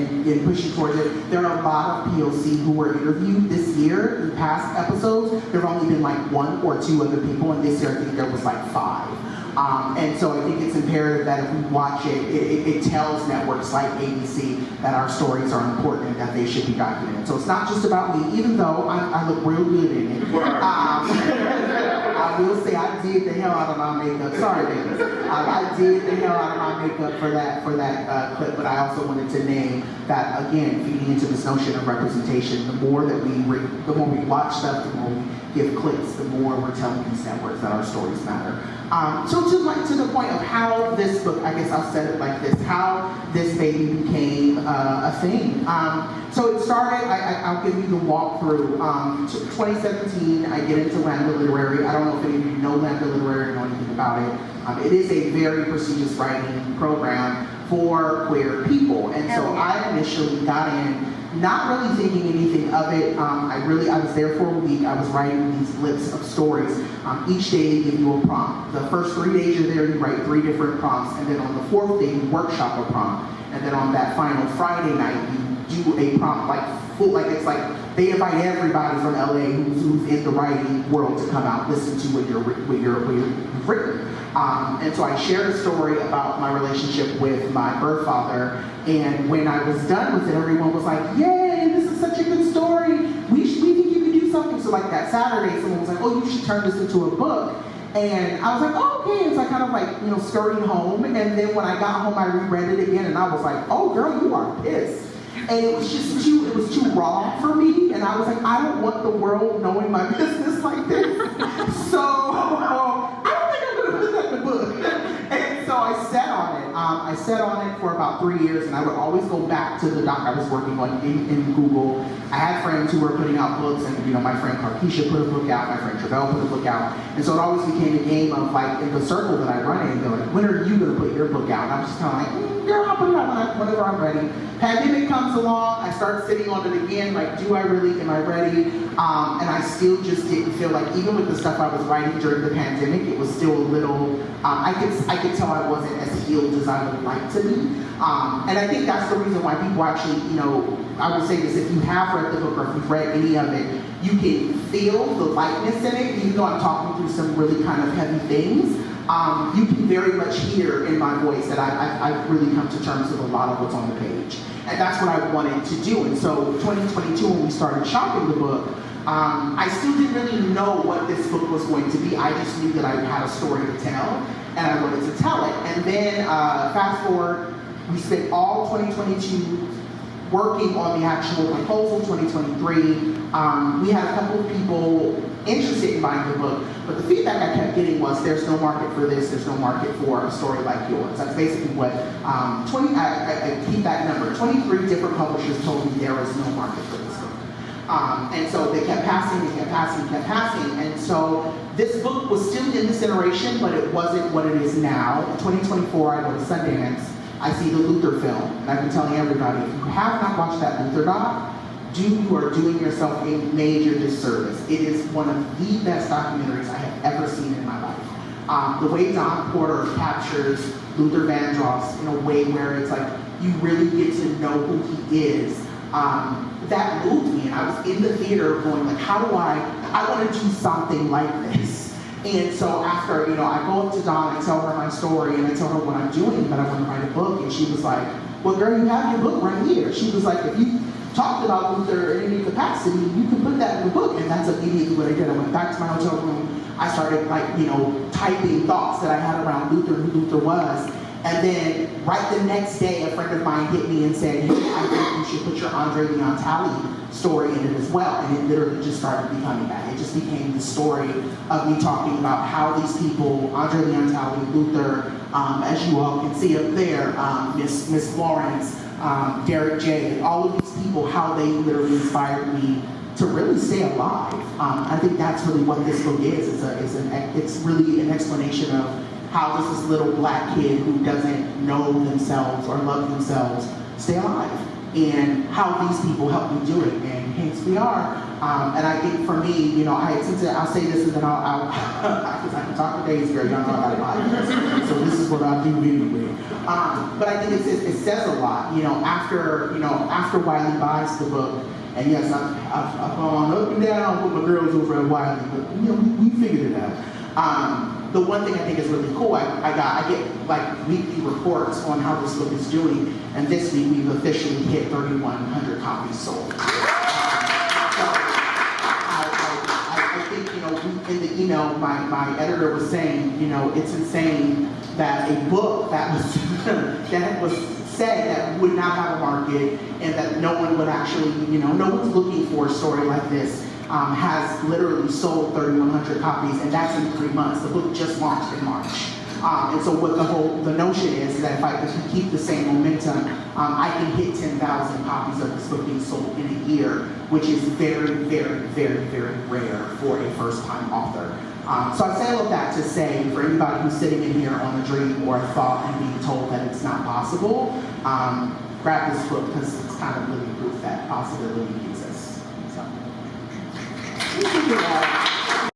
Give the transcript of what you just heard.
and pushing towards it. There are a lot of POC who were interviewed this year. In past episodes, there have only been like 1 or 2 other people, and this year I think there was like 5. And so I think it's imperative that if we watch it tells networks like ABC that our stories are important and that they should be documented. So it's not just about me, even though I look real good in it. I will say I did the hell out of my makeup. Sorry, babies. I did the hell out of my makeup for that clip, but I also wanted to name that, again, feeding into this notion of representation. The more we watch stuff, the more we give clicks, the more we're telling these networks that our stories matter. So to the point of how this book, I guess I'll set it like this, how this baby became a thing. So it started, I'll give you the walkthrough. 2017, I get into Lambda Literary. I don't know if any of you know Lambda Literary or know anything about it. It is a very prestigious writing program for queer people. And so I initially got in, not really thinking anything of it. I was there for a week. I was writing these lists of stories. Each day they give you a prompt. The first 3 days you're there, you write 3 different prompts, and then on the 4th day you workshop a prompt. And then on that final Friday night, you do a prompt it's like they invite everybody from LA who's in the writing world to come out, listen to what you've written. And so I shared a story about my relationship with my birth father, and when I was done with it, everyone was like, yay, this is such a good story. We think you could do something. So like that Saturday, someone was like, oh, you should turn this into a book. And I was like, oh, okay. And so I kind of like, scurried home. And then when I got home, I reread it again, and I was like, oh, girl, you are pissed. And it was just too raw for me. And I was like, I don't want the world knowing my business like this. So I don't think I'm going to put that in the book. And so I sat on it. I sat on it for about 3 years, and I would always go back to the doc I was working on in Google. I had friends who were putting out books, and my friend Carkeisha put a book out, my friend Travell put a book out. And so it always became a game of like, in the circle that I run in, they're like, when are you going to put your book out? And I'm just kind of like, girl, I'll put it out whenever I'm ready. Pandemic comes along, I start sitting on it again, like, do I really, am I ready? And I still just didn't feel like, even with the stuff I was writing during the pandemic, it was still a little, I could tell I wasn't as healed as I would like to be. And I think that's the reason why people actually, I would say this, if you have read the book or if you've read any of it, you can feel the lightness in it, even though I'm talking through some really kind of heavy things. You can very much hear in my voice that I've really come to terms with a lot of what's on the page. And that's what I wanted to do. And so 2022, when we started shopping the book, I still didn't really know what this book was going to be. I just knew that I had a story to tell, and I wanted to tell it. And then fast forward, we spent all 2022 working on the actual proposal. 2023, we had a couple of people interested in buying the book, but the feedback I kept getting was, there's no market for this, there's no market for a story like yours. That's basically what, I keep that number, 23 different publishers told me there is no market for this book. And so they kept passing, and so this book was still in this iteration, but it wasn't what it is now. In 2024, I go to Sundance, I see the Luther film, and I've been telling everybody, if you have not watched that Luther doc, you are doing yourself a major disservice. It is one of the best documentaries I have ever seen in my life. The way Don Porter captures Luther Vandross in a way where it's like, you really get to know who he is, that moved me. And I was in the theater going like, how do I want to do something like this. And so after, I go up to Dawn, I tell her my story, and I tell her what I'm doing, that I want to write a book. And she was like, well, girl, you have your book right here. She was like, if you talked about Luther in any capacity, you can put that in the book. And that's immediately what I did. I went back to my hotel room. I started typing thoughts that I had around Luther, who Luther was. And then right the next day, a friend of mine hit me and said, hey, I think you should put your Andre Leon Talley story in it as well. And it literally just started becoming that. It just became the story of me talking about how these people, Andre Leon Talley, Luther, as you all can see up there, Miss Florence, Derek J., all of these people, how they literally inspired me to really stay alive. I think that's really what this book is. It's really an explanation of how does this little black kid who doesn't know themselves or love themselves stay alive. and how these people helped me do it, and hence we are. And I think for me, I'll say this and then because I can talk for days, girl, y'all know I got a podcast, so this is what I do anyway. But I think it says a lot, after Wiley buys the book, and yes, I've gone up and down with my girls over at Wiley, but we figured it out. The one thing I think is really cool, I get like weekly reports on how this book is doing, and this week we've officially hit 3,100 copies sold. I think, in the email, my editor was saying, it's insane that a book that was that was said that would not have a market and that no one would actually, no one's looking for a story like this, has literally sold 3,100 copies, and that's in 3 months. The book just launched in March. And so what the notion is that if we keep the same momentum, I can hit 10,000 copies of this book being sold in a year, which is very, very, very, very rare for a first-time author. So I say all of that to say, for anybody who's sitting in here on a dream or a thought and being told that it's not possible, grab this book because it's kind of living proof that possibility exists. So.